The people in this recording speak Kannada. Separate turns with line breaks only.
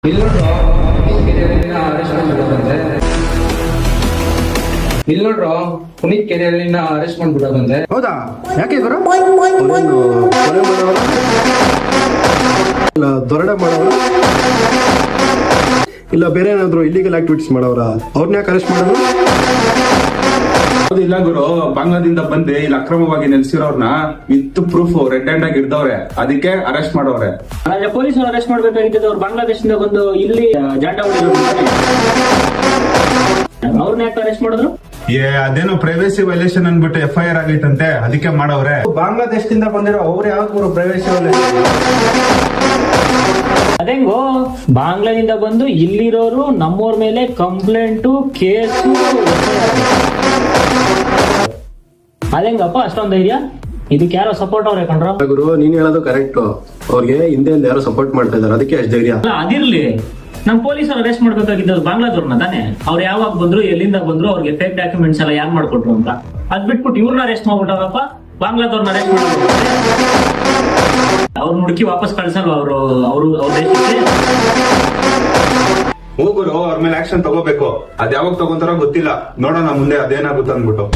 ಇಲ್ಲಿ ನೋಡ್ರೋ ಪುನೀತ್ ಕೆರೆಯಲ್ಲಿನ ಅರೆಸ್ಟ್ ಮಾಡ್ಬಿಡೋದಂತೆ.
ಹೌದಾ? ಯಾಕೆ ಗುರು? ಅವ್ರೇನು ಕೊಲೆ ಮಾಡೋರ ಇಲ್ಲ ದೊರಡೆ ಮಾಡೋರ ಇಲ್ಲ ಬೇರೆ ಏನಾದ್ರು ಇಲ್ಲಿಗಲ್ ಆಕ್ಟಿವಿಟೀಸ್ ಮಾಡೋರ? ಅವ್ರನ್ನ ಯಾಕೆ ಅರೆಸ್ಟ್ ಮಾಡೋದು?
ಇಲ್ಲ ಗುರು, ಬಾಂಗ್ಲಾದಿಂದ ಬಂದು ಇಲ್ಲಿ ಅಕ್ರಮವಾಗಿ ನೆಲೆಸಿರೋರ್ನ ವಿತ್ ಪ್ರೂಫ್ ರೆಡ್ ಹ್ಯಾಂಡ್ ಆಗಿ ಹಿಡ್ದವ್ರೆ, ಅದಕ್ಕೆ ಅರೆಸ್ಟ್ ಮಾಡೋರೆ.
ಪೊಲೀಸರು ಅರೆಸ್ಟ್ ಮಾಡ್ಬೇಕಾಗಿದ್ದು ಅವ್ರು ಬಾಂಗ್ಲಾದೇಶದಿಂದ ಬಂದು ಇಲ್ಲಿ ಜಾಂಡ ಅವ್ರನ್ನ ಯಾಕೆ ಅರೆಸ್ಟ್ ಮಾಡಿದ್ರು?
ಅದೇನೋ ಪ್ರೈವೇಸಿ ವೈಲೇಷನ್ ಅನ್ಬಿಟ್ಟು FIR ಆಗೈತಂತೆ, ಅದಕ್ಕೆ ಮಾಡವ್ರೆ.
ಬಾಂಗ್ಲಾದೇಶದಿಂದ ಬಂದಿರೋ ಅವ್ರು ಯಾವ್ದು ಪ್ರೈವೇಸಿ
ಅದೇಂಗೋ ಬಾಂಗ್ಲಾದಿಂದ ಬಂದು ಇಲ್ಲಿರೋರು ನಮ್ಮವ್ರ ಮೇಲೆ ಕಂಪ್ಲೇಂಟು ಕೇಸು ಅದೇಂಗಪ್ಪ ಅಷ್ಟೊಂದು ಧೈರ್ಯ? ಇದಕ್ಕೆ ಯಾರೋ ಸಪೋರ್ಟ್ ಅವ್ರೆ ಕಣ್ರ?
ಗುರು ನೀನ್ ಹೇಳೋದು ಕರೆಕ್ಟ್. ಅವ್ರಿಗೆ ಹಿಂದೆ ಯಾರೋ ಸಪೋರ್ಟ್ ಮಾಡ್ತಾ ಇದಾರೆ, ಅದಕ್ಕೆ ಅಷ್ಟು ಧೈರ್ಯ.
ಅದಿರ್ಲಿ, ನಮ್ ಪೊಲೀಸರು ಅರೆಸ್ಟ್ ಮಾಡ್ಬೇಕಾಗಿದ್ದು ಬಾಂಗ್ಲಾದವ್ರನ್ನ ತಾನೆ. ಅವ್ರು ಯಾವಾಗ ಬಂದ್ರು, ಎಲ್ಲಿಂದ ಬಂದ್ರು, ಅವ್ರಿಗೆ ಫೇಕ್ ಡಾಕ್ಯುಮೆಂಟ್ಸ್ ಎಲ್ಲ ಯಾರು ಮಾಡ್ಕೊಟ್ರು ಅಂತ ಅದ್ ಬಿಟ್ಬಿಟ್ಟು ಇವ್ರನ್ನ ಅರೆಸ್ಟ್ ಮಾಡ್ಬಿಟ್ಟವ್ರಪ್ಪ. ಬಾಂಗ್ಲಾದವ್ರನ್ನ ಅರೆಸ್ಟ್ ಮಾಡ್ಬಿಟ್ಟು ಅವ್ರನ್ನ ಹುಡುಕಿ ವಾಪಸ್ ಕಳ್ಸಲ್ವ ಅವ್ರ ದೇಶಕ್ಕೆ?
ಹೋಗುರು, ಅವ್ರ ಮೇಲೆ ಆಕ್ಷನ್ ತಗೋಬೇಕು. ಅದ್ ಯಾವಾಗ ತಗೊಂತಾರೋ ಗೊತ್ತಿಲ್ಲ, ನೋಡೋಣ ಮುಂದೆ ಅದೇನಾಗುತ್ತೆ ಅಂದ್ಬಿಟ್ಟು.